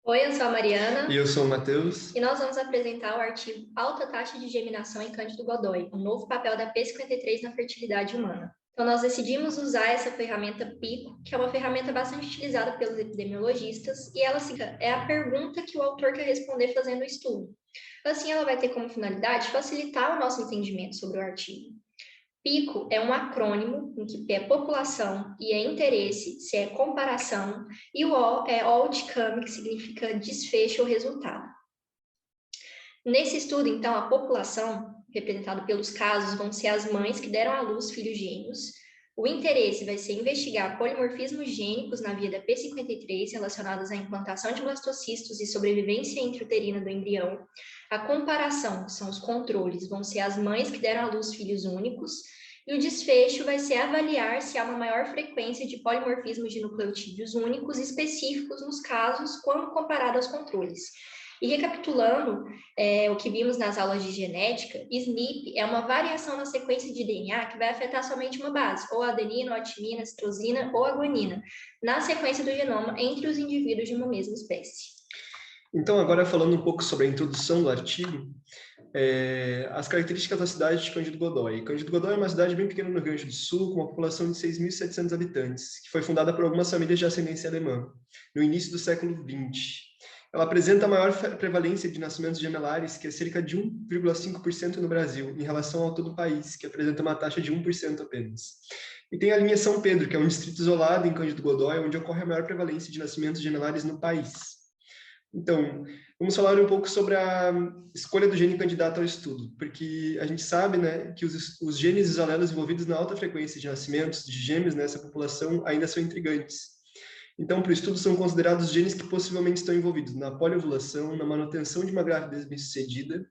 Oi, eu sou a E Mariana eu sou o Matheus. e nós vamos apresentar o artigo Alta Taxa de Geminação em Cândido Godói, um novo papel da P53 na fertilidade humana. Então, nós decidimos usar essa ferramenta PICO, que é uma ferramenta bastante utilizada pelos epidemiologistas, e ela é a pergunta que o autor quer responder fazendo o estudo. Assim, ela vai ter como finalidade facilitar o nosso entendimento sobre o artigo. PICO é um acrônimo em que P é população, I é interesse, C é comparação e o O é outcome, que significa desfecho ou resultado. Nesse estudo, então, a população, representada pelos casos, vão ser as mães que deram à luz filhos gêmeos. O interesse vai ser investigar polimorfismos gênicos na via da P53 relacionados à implantação de blastocistos e sobrevivência intrauterina do embrião. A comparação, que são os controles, vão ser as mães que deram à luz filhos únicos. E o desfecho vai ser avaliar se há uma maior frequência de polimorfismos de nucleotídeos únicos específicos nos casos quando comparado aos controles. E recapitulando o que vimos nas aulas de genética, SNP é uma variação na sequência de DNA que vai afetar somente uma base, ou a adenina, ou a timina, a citosina ou a guanina, na sequência do genoma entre os indivíduos de uma mesma espécie. Então, agora falando um pouco sobre a introdução do artigo, as características da cidade de Cândido Godói. Cândido Godói é uma cidade bem pequena no Rio Grande do Sul, com uma população de 6.700 habitantes, que foi fundada por algumas famílias de ascendência alemã, no início do século XX. Ela apresenta a maior prevalência de nascimentos gemelares, que é cerca de 1,5% no Brasil, em relação ao todo o país, que apresenta uma taxa de 1% apenas. E tem a linha São Pedro, que é um distrito isolado em Cândido Godói, onde ocorre a maior prevalência de nascimentos gemelares no país. Então, vamos falar um pouco sobre a escolha do gene candidato ao estudo, porque a gente sabe, né, que os genes e os alelos envolvidos na alta frequência de nascimentos de gêmeos nessa população ainda são intrigantes. Então, para o estudo, são considerados genes que possivelmente estão envolvidos na poliovulação, na manutenção de uma gravidez bem-sucedida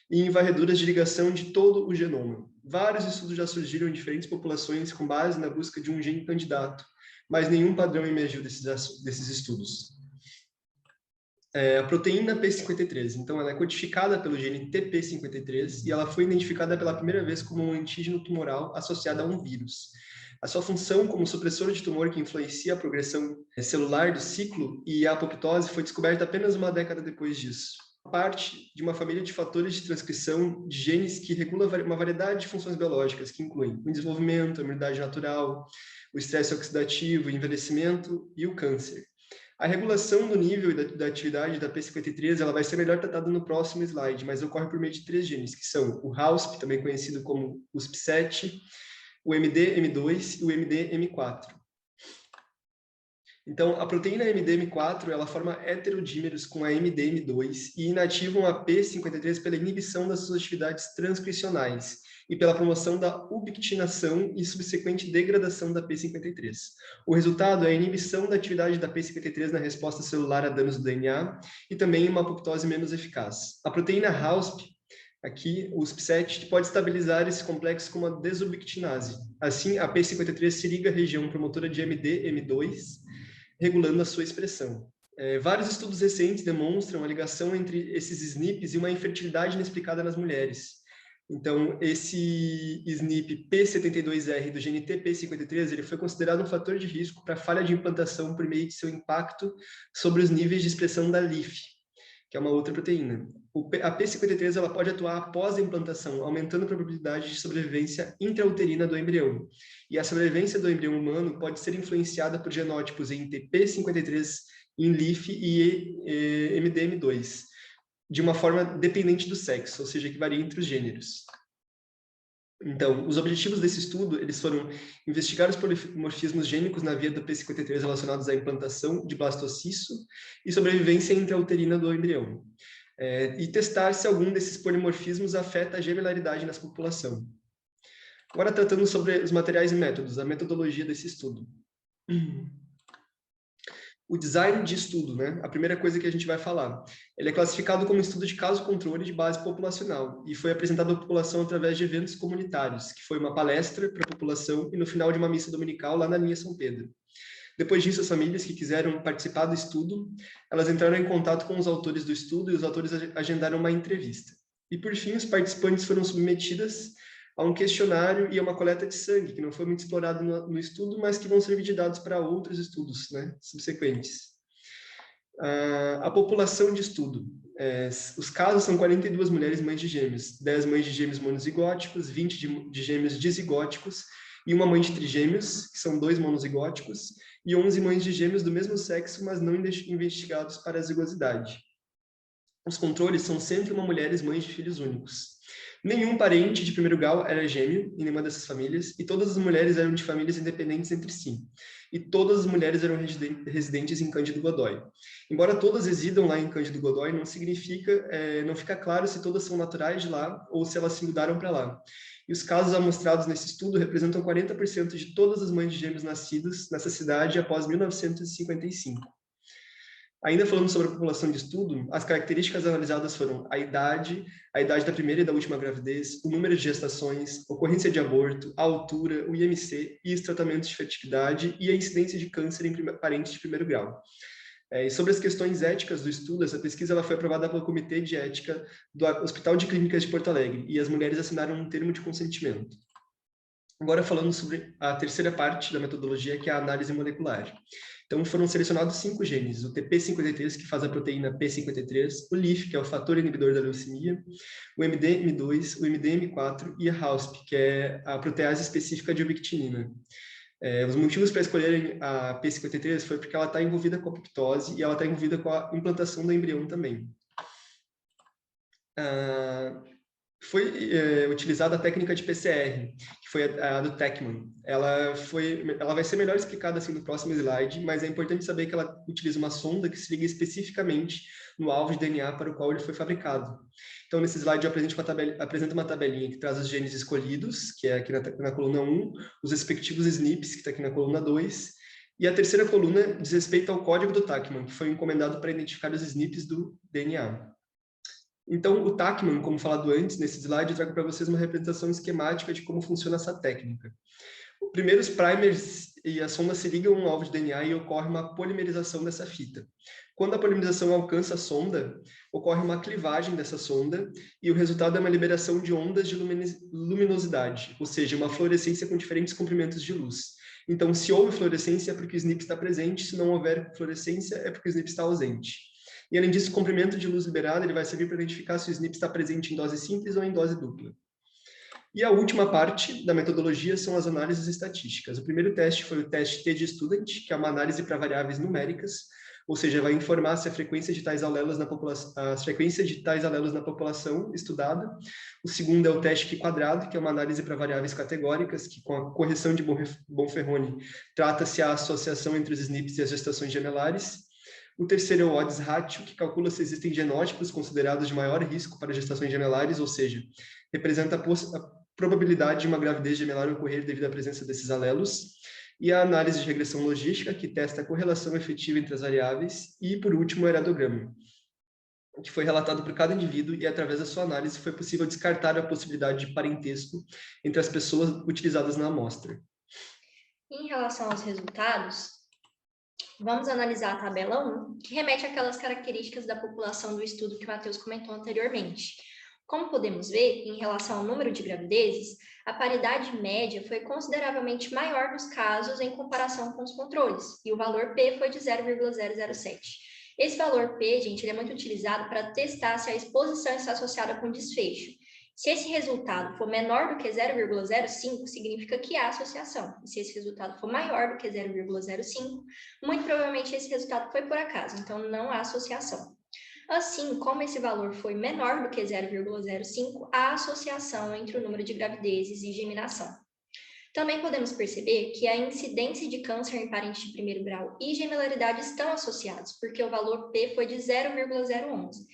e em varreduras de ligação de todo o genoma. Vários estudos já surgiram em diferentes populações com base na busca de um gene candidato, mas nenhum padrão emergiu desses estudos. A proteína P53, então ela é codificada pelo gene TP53 e ela foi identificada pela primeira vez como um antígeno tumoral associado a um vírus. A sua função como supressor de tumor que influencia a progressão celular do ciclo e a apoptose foi descoberta apenas uma década depois disso. Parte de uma família de fatores de transcrição de genes que regula uma variedade de funções biológicas, que incluem o desenvolvimento, a imunidade natural, o estresse oxidativo, o envelhecimento e o câncer. A regulação do nível da atividade da P53 ela vai ser melhor tratada no próximo slide, mas ocorre por meio de 3 genes, que são o HAUSP, também conhecido como USP7, o MDM2 e o MDM4. Então, a proteína MDM4 ela forma heterodímeros com a MDM2 e inativam a P53 pela inibição das suas atividades transcricionais e pela promoção da ubiquitinação e subsequente degradação da P53. O resultado é a inibição da atividade da P53 na resposta celular a danos do DNA e também uma apoptose menos eficaz. A proteína HAUSP, aqui, o USP7, pode estabilizar esse complexo com uma desubiquitinase. Assim, a P53 se liga à região promotora de MDM2, regulando a sua expressão. Vários estudos recentes demonstram a ligação entre esses SNPs e uma infertilidade inexplicada nas mulheres. Então, esse SNP P72R do gene TP53 ele foi considerado um fator de risco para falha de implantação por meio de seu impacto sobre os níveis de expressão da LIF, que é uma outra proteína. A P53 ela pode atuar após a implantação, aumentando a probabilidade de sobrevivência intrauterina do embrião. E a sobrevivência do embrião humano pode ser influenciada por genótipos em TP53, em LIF e MDM2, de uma forma dependente do sexo, ou seja, que varia entre os gêneros. Então, os objetivos desse estudo, eles foram investigar os polimorfismos gênicos na via do P53 relacionados à implantação de blastocisto e sobrevivência intrauterina do embrião, e testar se algum desses polimorfismos afeta a gemelaridade nessa população. Agora, tratando sobre os materiais e métodos, a metodologia desse estudo. O design de estudo, né? A primeira coisa que a gente vai falar. Ele é classificado como estudo de caso-controle de base populacional e foi apresentado à população através de eventos comunitários, que foi uma palestra para a população e no final de uma missa dominical lá na linha São Pedro. Depois disso, as famílias que quiseram participar do estudo, elas entraram em contato com os autores do estudo e os autores agendaram uma entrevista. E por fim, os participantes foram submetidas a um questionário e a uma coleta de sangue, que não foi muito explorado no estudo, mas que vão servir de dados para outros estudos, né, subsequentes. A população de estudo. Os casos são 42 mulheres mães de gêmeos, 10 mães de gêmeos monozigóticos, 20 de gêmeos dizigóticos e uma mãe de trigêmeos, que são 2 monozigóticos, e 11 mães de gêmeos do mesmo sexo, mas não investigados para a zigosidade. Os controles são 101 mulheres mães de filhos únicos. Nenhum parente de primeiro grau era gêmeo em nenhuma dessas famílias, e todas as mulheres eram de famílias independentes entre si. E todas as mulheres eram residentes em Cândido Godói. Embora todas residam lá em Cândido Godói, não fica claro se todas são naturais de lá ou se elas se mudaram para lá. E os casos amostrados nesse estudo representam 40% de todas as mães de gêmeos nascidas nessa cidade após 1955. Ainda falando sobre a população de estudo, as características analisadas foram a idade da primeira e da última gravidez, o número de gestações, ocorrência de aborto, a altura, o IMC e os tratamentos de fertilidade e a incidência de câncer em parentes de primeiro grau. E sobre as questões éticas do estudo, essa pesquisa ela foi aprovada pelo Comitê de Ética do Hospital de Clínicas de Porto Alegre e as mulheres assinaram um termo de consentimento. Agora falando sobre a terceira parte da metodologia, que é a análise molecular. Então, foram selecionados 5 genes, o TP53, que faz a proteína P53, o LIF, que é o fator inibidor da leucemia, o MDM2, o MDM4 e a HAUSP, que é a protease específica de ubiquitinina. Os motivos para escolherem a P53 foi porque ela está envolvida com a apoptose e ela está envolvida com a implantação do embrião também. Foi utilizada a técnica de PCR, que foi a do Techman. Ela vai ser melhor explicada assim no próximo slide, mas é importante saber que ela utiliza uma sonda que se liga especificamente no alvo de DNA para o qual ele foi fabricado. Então, nesse slide, eu apresento uma tabelinha que traz os genes escolhidos, que é aqui na coluna 1, os respectivos SNPs, que está aqui na coluna 2, e a terceira coluna diz respeito ao código do Tachman, que foi encomendado para identificar os SNPs do DNA. Então, o Tachman, como falado antes, nesse slide, eu trago para vocês uma representação esquemática de como funciona essa técnica. Primeiro, os primers e a sonda se ligam a um alvo de DNA e ocorre uma polimerização dessa fita. Quando a polimerização alcança a sonda, ocorre uma clivagem dessa sonda e o resultado é uma liberação de ondas de luminosidade, ou seja, uma fluorescência com diferentes comprimentos de luz. Então, se houve fluorescência é porque o SNP está presente, se não houver fluorescência é porque o SNP está ausente. E, além disso, o comprimento de luz liberado ele vai servir para identificar se o SNP está presente em dose simples ou em dose dupla. E a última parte da metodologia são as análises estatísticas. O primeiro teste foi o teste T de Student, que é uma análise para variáveis numéricas, ou seja, vai informar se a frequência de tais alelos na população estudada. O segundo é o teste Q-quadrado, que é uma análise para variáveis categóricas, que com a correção de Bonferroni trata-se a associação entre os SNPs e as gestações gemelares. O terceiro é o odds ratio, que calcula se existem genótipos considerados de maior risco para gestações gemelares, ou seja, representa a probabilidade de uma gravidez gemelar ocorrer devido à presença desses alelos. E a análise de regressão logística, que testa a correlação efetiva entre as variáveis. E, por último, o heredograma, que foi relatado por cada indivíduo e, através da sua análise, foi possível descartar a possibilidade de parentesco entre as pessoas utilizadas na amostra. Em relação aos resultados, vamos analisar a tabela 1, que remete àquelas características da população do estudo que o Matheus comentou anteriormente. Como podemos ver, em relação ao número de gravidezes, a paridade média foi consideravelmente maior nos casos em comparação com os controles, e o valor P foi de 0,007. Esse valor P, gente, ele é muito utilizado para testar se a exposição está associada com desfecho. Se esse resultado for menor do que 0,05, significa que há associação. E se esse resultado for maior do que 0,05, muito provavelmente esse resultado foi por acaso, então não há associação. Assim, como esse valor foi menor do que 0,05, há associação entre o número de gravidezes e geminação. Também podemos perceber que a incidência de câncer em parentes de primeiro grau e gemelaridade estão associados, porque o valor P foi de 0,011.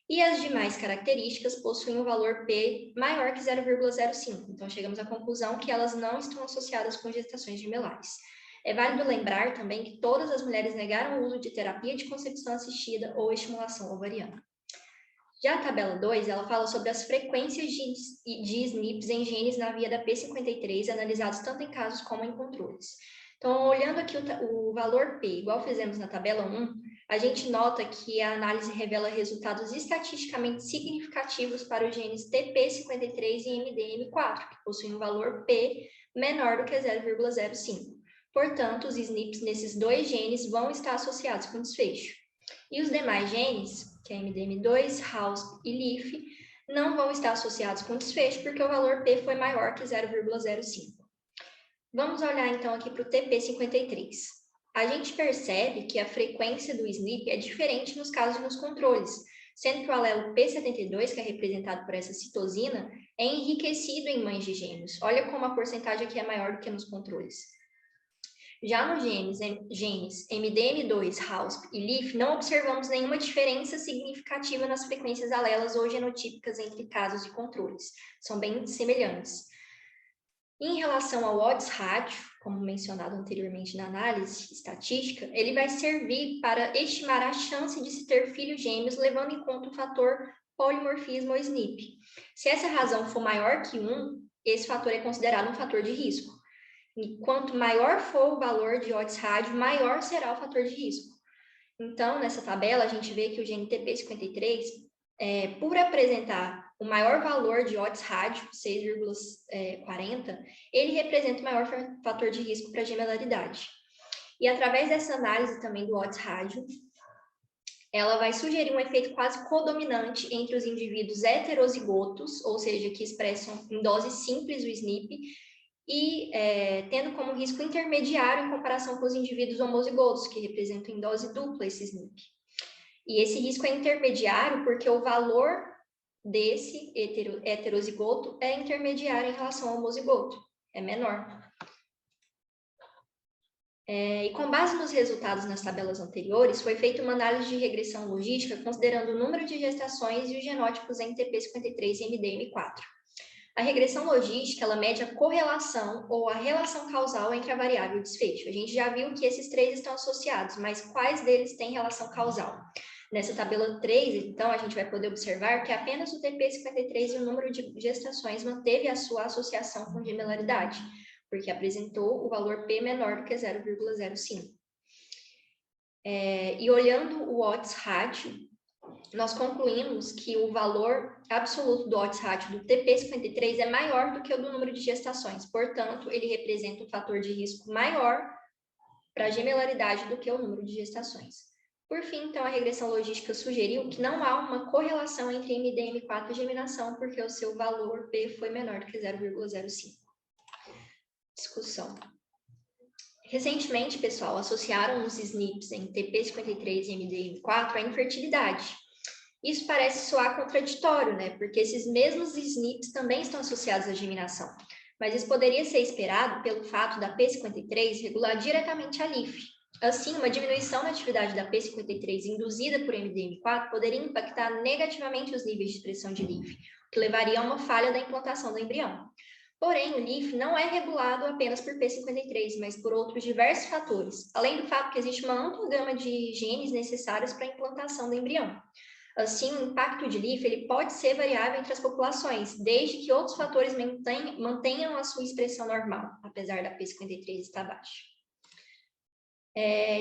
E as demais características possuem um valor P maior que 0,05. Então, chegamos à conclusão que elas não estão associadas com gestações gemelares. É válido lembrar também que todas as mulheres negaram o uso de terapia de concepção assistida ou estimulação ovariana. Já a tabela 2, ela fala sobre as frequências de SNPs em genes na via da P53, analisados tanto em casos como em controles. Então, olhando aqui o valor P, igual fizemos na tabela 1, a gente nota que a análise revela resultados estatisticamente significativos para os genes TP53 e MDM4, que possuem um valor P menor do que 0,05. Portanto, os SNPs nesses dois genes vão estar associados com desfecho. E os demais genes, que é MDM2, HAUSP e LIF, não vão estar associados com desfecho, porque o valor P foi maior que 0,05. Vamos olhar então aqui para o TP53. A gente percebe que a frequência do SNP é diferente nos casos dos controles, sendo que o alelo P72, que é representado por essa citosina, é enriquecido em mães de gêmeos. Olha como a porcentagem aqui é maior do que nos controles. Já nos genes MDM2, HAUSP e LIF, não observamos nenhuma diferença significativa nas frequências alelas ou genotípicas entre casos e controles. São bem semelhantes. Em relação ao odds ratio, como mencionado anteriormente na análise estatística, ele vai servir para estimar a chance de se ter filhos gêmeos, levando em conta o fator polimorfismo ou SNP. Se essa razão for maior que 1, esse fator é considerado um fator de risco. E quanto maior for o valor de odds ratio, maior será o fator de risco. Então, nessa tabela, a gente vê que o gene TP53, por apresentar o maior valor de odds ratio, 6,40, ele representa o maior fator de risco para a gemelaridade. E através dessa análise também do odds ratio, ela vai sugerir um efeito quase codominante entre os indivíduos heterozigotos, ou seja, que expressam em dose simples o SNP, e tendo como risco intermediário em comparação com os indivíduos homozigotos, que representam em dose dupla esse SNP. E esse risco é intermediário porque o valor desse heterozigoto é intermediário em relação ao homozigoto, é menor. E com base nos resultados nas tabelas anteriores, foi feita uma análise de regressão logística considerando o número de gestações e os genótipos NTP53 e MDM4. A regressão logística, ela mede a correlação ou a relação causal entre a variável e o desfecho. A gente já viu que esses três estão associados, mas quais deles têm relação causal? Nessa tabela 3, então, a gente vai poder observar que apenas o TP53 e o número de gestações manteve a sua associação com gemelaridade, porque apresentou o valor P menor do que 0,05. E olhando o odds ratio, nós concluímos que o valor absoluto do odds ratio do TP53 é maior do que o do número de gestações, portanto, ele representa um fator de risco maior para a gemelaridade do que o número de gestações. Por fim, então, a regressão logística sugeriu que não há uma correlação entre MDM4 e geminação, porque o seu valor P foi menor do que 0,05. Discussão. Recentemente, pessoal, associaram os SNPs em TP53 e MDM4 à infertilidade. Isso parece soar contraditório, né? Porque esses mesmos SNPs também estão associados à geminação. Mas isso poderia ser esperado pelo fato da P53 regular diretamente a LIF. Assim, uma diminuição na atividade da P53 induzida por MDM4 poderia impactar negativamente os níveis de expressão de LIF, o que levaria a uma falha da implantação do embrião. Porém, o LIF não é regulado apenas por P53, mas por outros diversos fatores, além do fato que existe uma ampla gama de genes necessários para a implantação do embrião. Assim, o impacto de LIF ele pode ser variável entre as populações, desde que outros fatores mantenham a sua expressão normal, apesar da P53 estar baixa.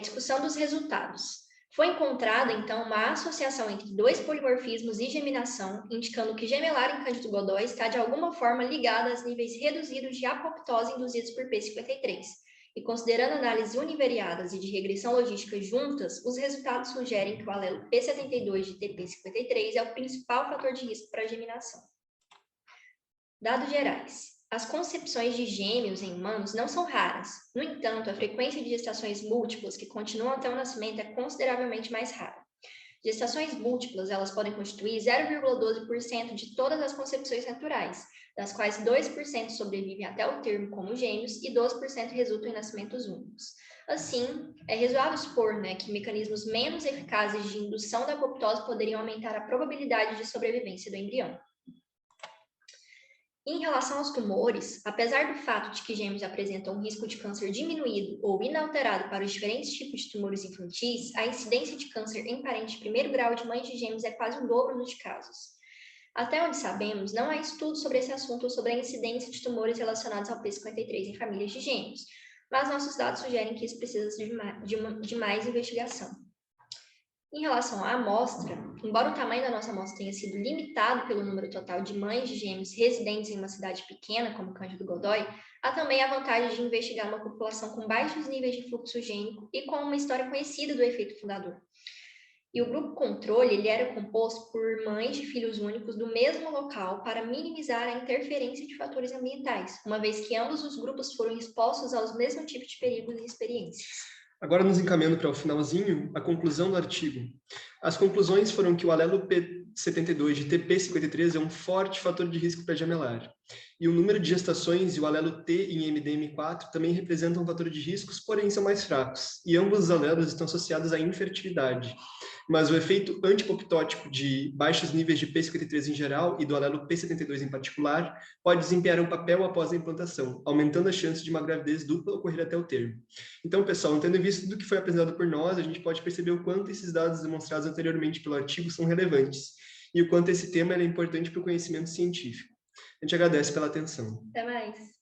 Discussão dos resultados. Foi encontrada, então, uma associação entre dois polimorfismos e geminação, indicando que gemelar em Cândido Godoy está, de alguma forma, ligado aos níveis reduzidos de apoptose induzidos por P53. E considerando análises univariadas e de regressão logística juntas, os resultados sugerem que o alelo P72 de TP53 é o principal fator de risco para a geminação. Dados gerais. As concepções de gêmeos em humanos não são raras. No entanto, a frequência de gestações múltiplas que continuam até o nascimento é consideravelmente mais rara. Gestações múltiplas, elas podem constituir 0,12% de todas as concepções naturais, das quais 2% sobrevivem até o termo como gêmeos e 12% resultam em nascimentos únicos. Assim, é razoável supor, que mecanismos menos eficazes de indução da apoptose poderiam aumentar a probabilidade de sobrevivência do embrião. Em relação aos tumores, apesar do fato de que gêmeos apresentam um risco de câncer diminuído ou inalterado para os diferentes tipos de tumores infantis, a incidência de câncer em parente de primeiro grau de mães de gêmeos é quase o dobro dos casos. Até onde sabemos, não há estudos sobre esse assunto ou sobre a incidência de tumores relacionados ao P53 em famílias de gêmeos, mas nossos dados sugerem que isso precisa de mais investigação. Em relação à amostra, embora o tamanho da nossa amostra tenha sido limitado pelo número total de mães de gêmeos residentes em uma cidade pequena, como Cândido Godoy, há também a vantagem de investigar uma população com baixos níveis de fluxo gênico e com uma história conhecida do efeito fundador. E o grupo controle ele era composto por mães de filhos únicos do mesmo local para minimizar a interferência de fatores ambientais, uma vez que ambos os grupos foram expostos aos mesmos tipos de perigos e experiências. Agora, nos encaminhando para o finalzinho, a conclusão do artigo. As conclusões foram que o alelo P72 de TP53 é um forte fator de risco para gemelar. E o número de gestações e o alelo T em MDM4 também representam um fator de riscos, porém são mais fracos. E ambos os alelos estão associados à infertilidade. Mas o efeito antipoptótico de baixos níveis de P53 em geral e do alelo P72 em particular pode desempenhar um papel após a implantação, aumentando a chance de uma gravidez dupla ocorrer até o termo. Então, pessoal, tendo visto tudo que foi apresentado por nós, a gente pode perceber o quanto esses dados demonstrados anteriormente pelo artigo são relevantes e o quanto esse tema é importante para o conhecimento científico. A gente agradece pela atenção. Até mais!